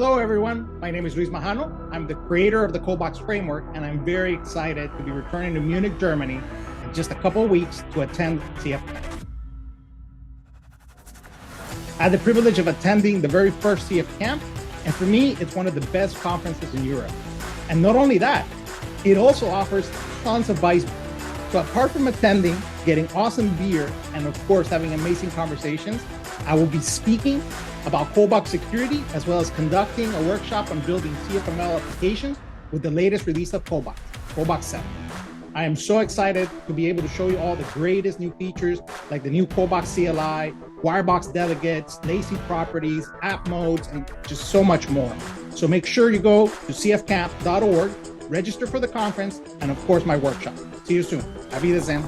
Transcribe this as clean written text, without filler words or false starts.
Hello, everyone. My name is Luis Majano. I'm the creator of the ColdBox framework, and I'm very excited to be returning to Munich, Germany in just a couple of weeks to attend CFCamp. I had the privilege of attending the very first CFCamp, and for me, it's one of the best conferences in Europe. And not only that, it also offers tons of vice. So apart from attending, getting awesome beer, and of course, having amazing conversations, I will be speaking about ColdBox security, as well as conducting a workshop on building CFML applications with the latest release of ColdBox, ColdBox 7. I am so excited to be able to show you all the greatest new features, like the new ColdBox CLI, Wirebox delegates, lazy properties, app modes, and just so much more. So make sure you go to cfcamp.org, register for the conference, and of course, my workshop. See you soon. Auf Wiedersehen.